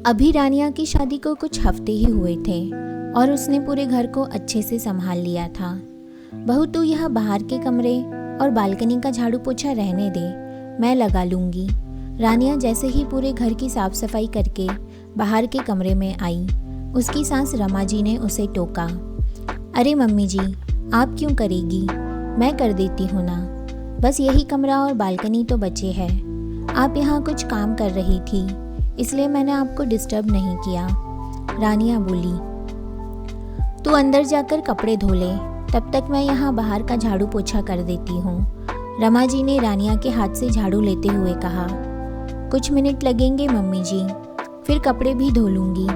अभी रानिया की शादी को कुछ हफ्ते ही हुए थे और उसने पूरे घर को अच्छे से संभाल लिया था। बहू तू यह बाहर के कमरे और बालकनी का झाड़ू पोछा रहने दे, मैं लगा लूँगी। रानिया जैसे ही पूरे घर की साफ सफाई करके बाहर के कमरे में आई, उसकी सास रमा जी ने उसे टोका। अरे मम्मी जी, आप क्यों करेगी, मैं कर देती हूँ ना, बस यही कमरा और बालकनी तो बचे है। आप यहाँ कुछ काम कर रही थी इसलिए मैंने आपको डिस्टर्ब नहीं किया। रानिया बोली, तू अंदर जाकर कपड़े धो ले, तब तक मैं यहाँ बाहर का झाड़ू पोछा कर देती हूँ। रमा जी ने रानिया के हाथ से झाड़ू लेते हुए कहा। कुछ मिनट लगेंगे मम्मी जी, फिर कपड़े भी धो लूँगी।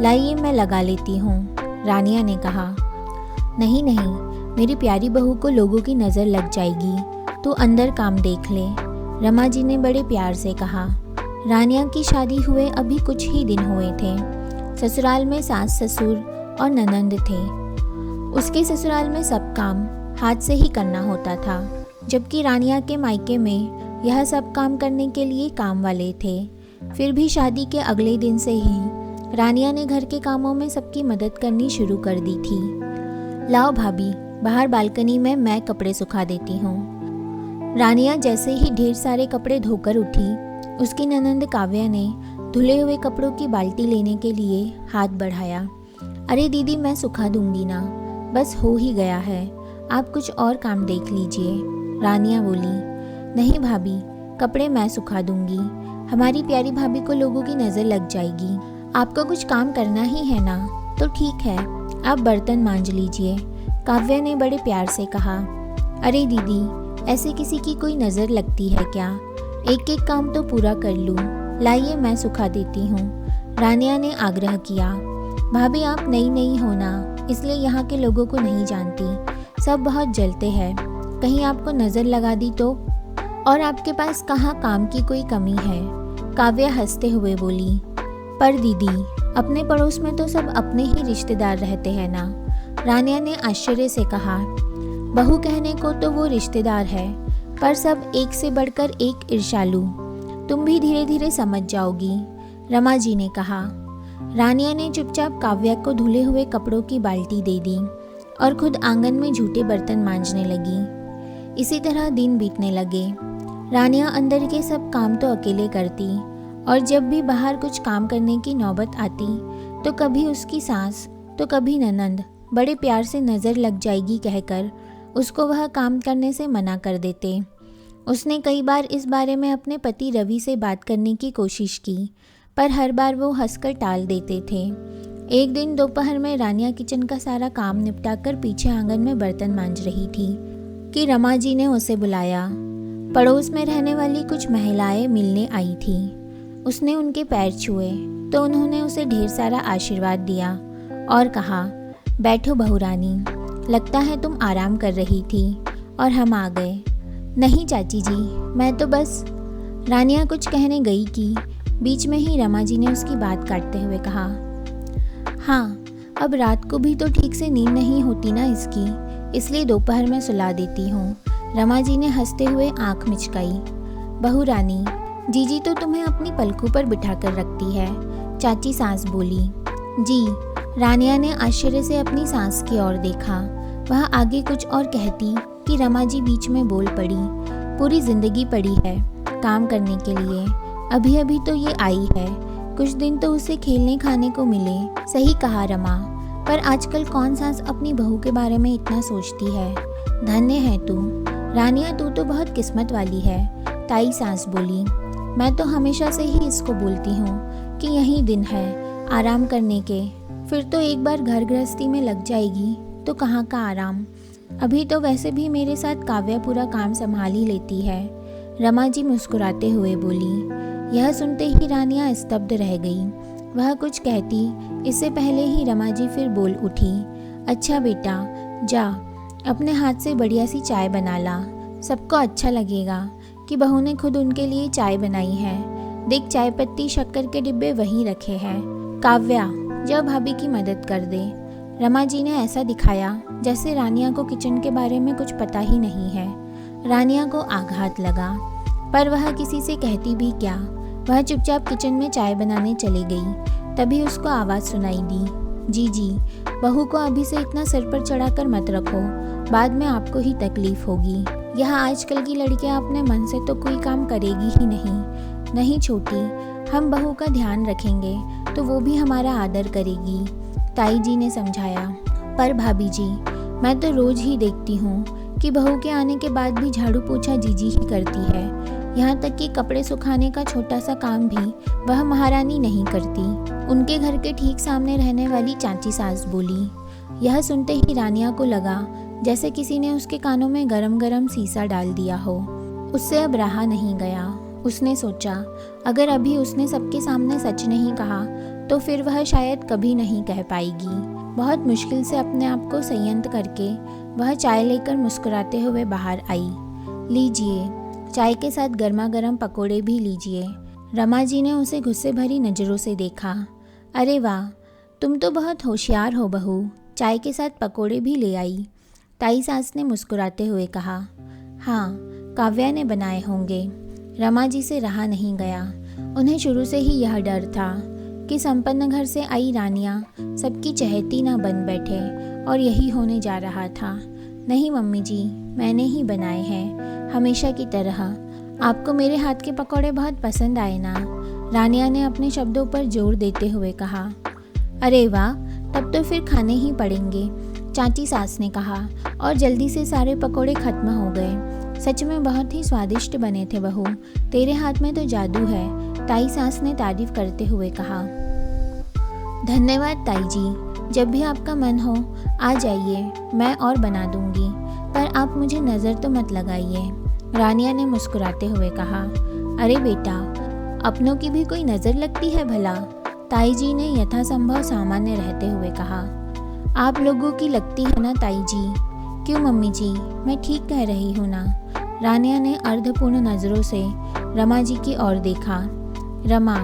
लाइए मैं लगा लेती हूँ, रानिया ने कहा। नहीं नहीं, मेरी प्यारी बहू को लोगों की नज़र लग जाएगी, तू अंदर काम देख ले, रमा जी ने बड़े प्यार से कहा। रानिया की शादी हुए अभी कुछ ही दिन हुए थे। ससुराल में सास ससुर और ननंद थे। उसके ससुराल में सब काम हाथ से ही करना होता था, जबकि रानिया के मायके में यह सब काम करने के लिए काम वाले थे। फिर भी शादी के अगले दिन से ही रानिया ने घर के कामों में सबकी मदद करनी शुरू कर दी थी। लाओ भाभी, बाहर बालकनी में मैं कपड़े सुखा देती हूँ। रानिया जैसे ही ढेर सारे कपड़े धोकर उठी, उसकी ननंद काव्या ने धुले हुए कपड़ों की बाल्टी लेने के लिए हाथ बढ़ाया। अरे दीदी, मैं सुखा दूंगी ना, बस हो ही गया है, आप कुछ और काम देख लीजिए, रानिया बोली। नहीं भाभी, कपड़े मैं सुखा दूंगी, हमारी प्यारी भाभी को लोगों की नज़र लग जाएगी। आपको कुछ काम करना ही है ना, तो ठीक है, आप बर्तन मांज लीजिए, काव्या ने बड़े प्यार से कहा। अरे दीदी, ऐसे किसी की कोई नज़र लगती है क्या, एक एक काम तो पूरा कर लूँ, लाइए मैं सुखा देती हूँ, रानिया ने आग्रह किया। भाभी आप नई हो ना, इसलिए यहाँ के लोगों को नहीं जानती, सब बहुत जलते हैं, कहीं आपको नज़र लगा दी तो, और आपके पास कहाँ काम की कोई कमी है, काव्या हंसते हुए बोली। पर दीदी, अपने पड़ोस में तो सब अपने ही रिश्तेदार रहते हैं ना, रानिया ने आश्चर्य से कहा। बहू कहने को तो वो रिश्तेदार है, पर सब एक से बढ़कर एक ईर्ष्यालु, तुम भी धीरे धीरे समझ जाओगी, रमा जी ने कहा। रानिया ने चुपचाप काव्या को धुले हुए कपड़ों की बाल्टी दे दी और खुद आंगन में झूठे बर्तन मांजने लगी। इसी तरह दिन बीतने लगे। रानिया अंदर के सब काम तो अकेले करती और जब भी बाहर कुछ काम करने की नौबत आती तो कभी उसकी सास तो कभी ननंद बड़े प्यार से नज़र लग जाएगी कहकर उसको वह काम करने से मना कर देते। उसने कई बार इस बारे में अपने पति रवि से बात करने की कोशिश की, पर हर बार वो हंसकर टाल देते थे। एक दिन दोपहर में रानिया किचन का सारा काम निपटाकर पीछे आंगन में बर्तन मांज रही थी कि रमा जी ने उसे बुलाया। पड़ोस में रहने वाली कुछ महिलाएं मिलने आई थी। उसने उनके पैर छुए तो उन्होंने उसे ढेर सारा आशीर्वाद दिया और कहा, बैठो बहुरानी, लगता है तुम आराम कर रही थी और हम आ गए। नहीं चाची जी, मैं तो बस, रानिया कुछ कहने गई कि बीच में ही रमा जी ने उसकी बात काटते हुए कहा, हाँ, अब रात को भी तो ठीक से नींद नहीं होती ना इसकी, इसलिए दोपहर में सुला देती हूँ, रमा जी ने हंसते हुए आंख मिचकाई। बहू रानी, जीजी तो तुम्हें अपनी पलकों पर बिठा कर रखती है, चाची सास बोली। जी, रानिया ने आश्चर्य से अपनी सास की ओर देखा। वह आगे कुछ और कहती कि रमा जी बीच में बोल पड़ी, पूरी जिंदगी पड़ी है काम करने के लिए, अभी अभी तो ये आई है, कुछ दिन तो उसे खेलने खाने को मिले। सही कहा रमा, पर आजकल कौन सास अपनी बहू के बारे में इतना सोचती है, धन्य है तू, रानिया तू तो बहुत किस्मत वाली है, ताई सास बोली। मैं तो हमेशा से ही इसको बोलती हूँ कि यही दिन है आराम करने के, फिर तो एक बार घर गृहस्थी में लग जाएगी तो कहाँ का आराम, अभी तो वैसे भी मेरे साथ काव्या पूरा काम संभाल ही लेती है, रमा जी मुस्कुराते हुए बोली। यह सुनते ही रानिया स्तब्ध रह गई। वह कुछ कहती इससे पहले ही रमा जी फिर बोल उठी, अच्छा बेटा, जा अपने हाथ से बढ़िया सी चाय बना ला, सबको अच्छा लगेगा कि बहू ने खुद उनके लिए चाय बनाई है, देख चाय पत्ती शक्कर के डिब्बे वहीं रखे हैं, काव्या जा भाभी की मदद कर दे। रमा जी ने ऐसा दिखाया जैसे रानिया को किचन के बारे में कुछ पता ही नहीं है। रानिया को आघात लगा, पर वह किसी से कहती भी क्या, वह चुपचाप किचन में चाय बनाने चली गई। तभी उसको आवाज़ सुनाई दी, जी, बहू को अभी से इतना सिर पर चढ़ाकर मत रखो, बाद में आपको ही तकलीफ होगी। यह आजकल की लड़कियां अपने मन से तो कोई काम करेगी ही नहीं छोटी, हम बहू का ध्यान रखेंगे तो वो भी हमारा आदर करेगी, ताई जी ने समझाया। पर भाभी जी, मैं तो रोज ही देखती हूँ कि बहू के आने के बाद भी झाड़ू पोछा जीजी ही करती है, यहाँ तक कि कपड़े सुखाने का छोटा सा काम भी वह महारानी नहीं करती। उनके घर के ठीक सामने रहने वाली चाची सास बोली। यह सुनते ही रानिया को लगा जैसे किसी ने उसके कानों में गरम गरम सीसा डाल दिया हो। उससे अब रहा नहीं गया। उसने सोचा, अगर अभी उसने सबके सामने सच नहीं कहा तो फिर वह शायद कभी नहीं कह पाएगी। बहुत मुश्किल से अपने आप को संयत करके वह चाय लेकर मुस्कुराते हुए बाहर आई। लीजिए, चाय के साथ गर्मा गर्म पकोड़े भी लीजिए। रमा जी ने उसे गुस्से भरी नज़रों से देखा। अरे वाह, तुम तो बहुत होशियार हो बहू, चाय के साथ पकोड़े भी ले आई, ताई सास ने मुस्कुराते हुए कहा। हाँ, काव्या ने बनाए होंगे। रमा जी से रहा नहीं गया। उन्हें शुरू से ही यह डर था कि संपन्न घर से आई रानियां सबकी चहेती ना बन बैठे, और यही होने जा रहा था। नहीं मम्मी जी, मैंने ही बनाए हैं, हमेशा की तरह। आपको मेरे हाथ के पकौड़े बहुत पसंद आए ना? रानिया ने अपने शब्दों पर जोर देते हुए कहा। अरे वाह, तब तो फिर खाने ही पड़ेंगे, चाची सास ने कहा, और जल्दी से सारे पकौड़े खत्म हो गए। सच में बहुत ही स्वादिष्ट बने थे बहू, तेरे हाथ में तो जादू है, ताई सास ने तारीफ करते हुए कहा। धन्यवाद ताई जी, जब भी आपका मन हो आ जाइए, मैं और बना दूंगी, पर आप मुझे नज़र तो मत लगाइए, रानिया ने मुस्कुराते हुए कहा। अरे बेटा, अपनों की भी कोई नज़र लगती है भला? ताई जी ने यथासंभव सामान्य रहते हुए कहा। आप लोगों की लगती है ना ताई जी? क्यों मम्मी जी, मैं ठीक कह रही हूँ ना? रानिया ने अर्धपूर्ण नज़रों से रमा जी की ओर देखा। रमा,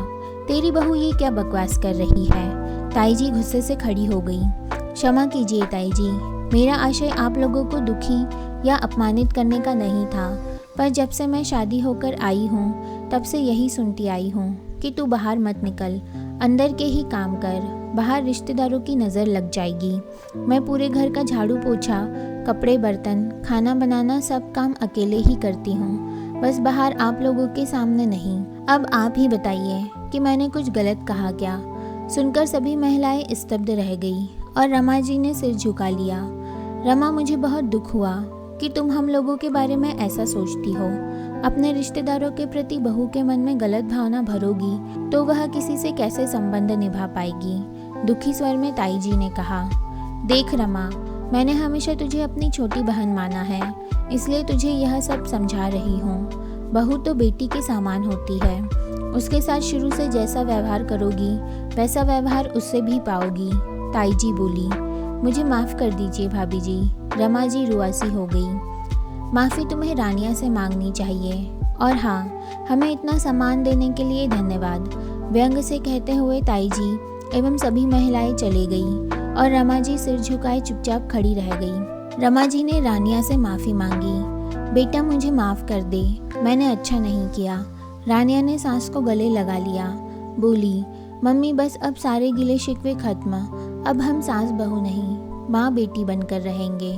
तेरी बहू ये क्या बकवास कर रही है? ताई जी गुस्से से खड़ी हो गई। क्षमा कीजिए ताई जी, मेरा आशय आप लोगों को दुखी या अपमानित करने का नहीं था, पर जब से मैं शादी होकर आई हूँ तब से यही सुनती आई हूँ कि तू बाहर मत निकल, अंदर के ही काम कर, बाहर रिश्तेदारों की नज़र लग जाएगी। मैं पूरे घर का झाड़ू पोछा, कपड़े बर्तन, खाना बनाना सब काम अकेले ही करती हूँ, बस बाहर आप लोगों के सामने नहीं। अब आप ही बताइए कि मैंने कुछ गलत कहा क्या? सुनकर सभी महिलाएं स्तब्ध रह गई और रमा जी ने सिर झुका लिया। रमा, मुझे बहुत दुख हुआ कि तुम हम लोगों के बारे में ऐसा सोचती हो। अपने रिश्तेदारों के प्रति बहू के मन में गलत भावना भरोगी तो वह किसी से कैसे संबंध निभा पाएगी? दुखी स्वर में ताई जी ने कहा। देख रमा, मैंने हमेशा तुझे अपनी छोटी बहन माना है, इसलिए तुझे यह सब समझा रही हूँ। बहू तो बेटी के समान होती है, उसके साथ शुरू से जैसा व्यवहार करोगी वैसा व्यवहार उससे भी पाओगी, ताई जी बोली। मुझे माफ़ कर दीजिए भाभी जी, रमा जी रुआसी हो गई। माफ़ी तुम्हें रानिया से मांगनी चाहिए, और हाँ, हमें इतना सम्मान देने के लिए धन्यवाद, व्यंग से कहते हुए ताई जी एवं सभी महिलाएं चली गई और रमा जी सिर झुकाए चुपचाप खड़ी रह गई। रमा जी ने रानिया से माफ़ी मांगी। बेटा, मुझे माफ़ कर दे, मैंने अच्छा नहीं किया। रानिया ने सास को गले लगा लिया, बोली, मम्मी बस अब सारे गिले शिकवे खत्म, अब हम सास बहू नहीं, माँ बेटी बनकर रहेंगे।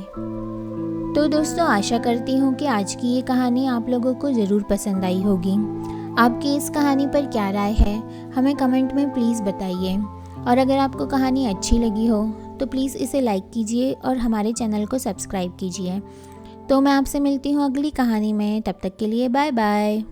तो दोस्तों, आशा करती हूँ कि आज की ये कहानी आप लोगों को ज़रूर पसंद आई होगी। आपकी इस कहानी पर क्या राय है, हमें कमेंट में प्लीज़ बताइए। और अगर आपको कहानी अच्छी लगी हो तो प्लीज़ इसे लाइक कीजिए और हमारे चैनल को सब्सक्राइब कीजिए। तो मैं आपसे मिलती हूँ अगली कहानी में, तब तक के लिए बाय बाय।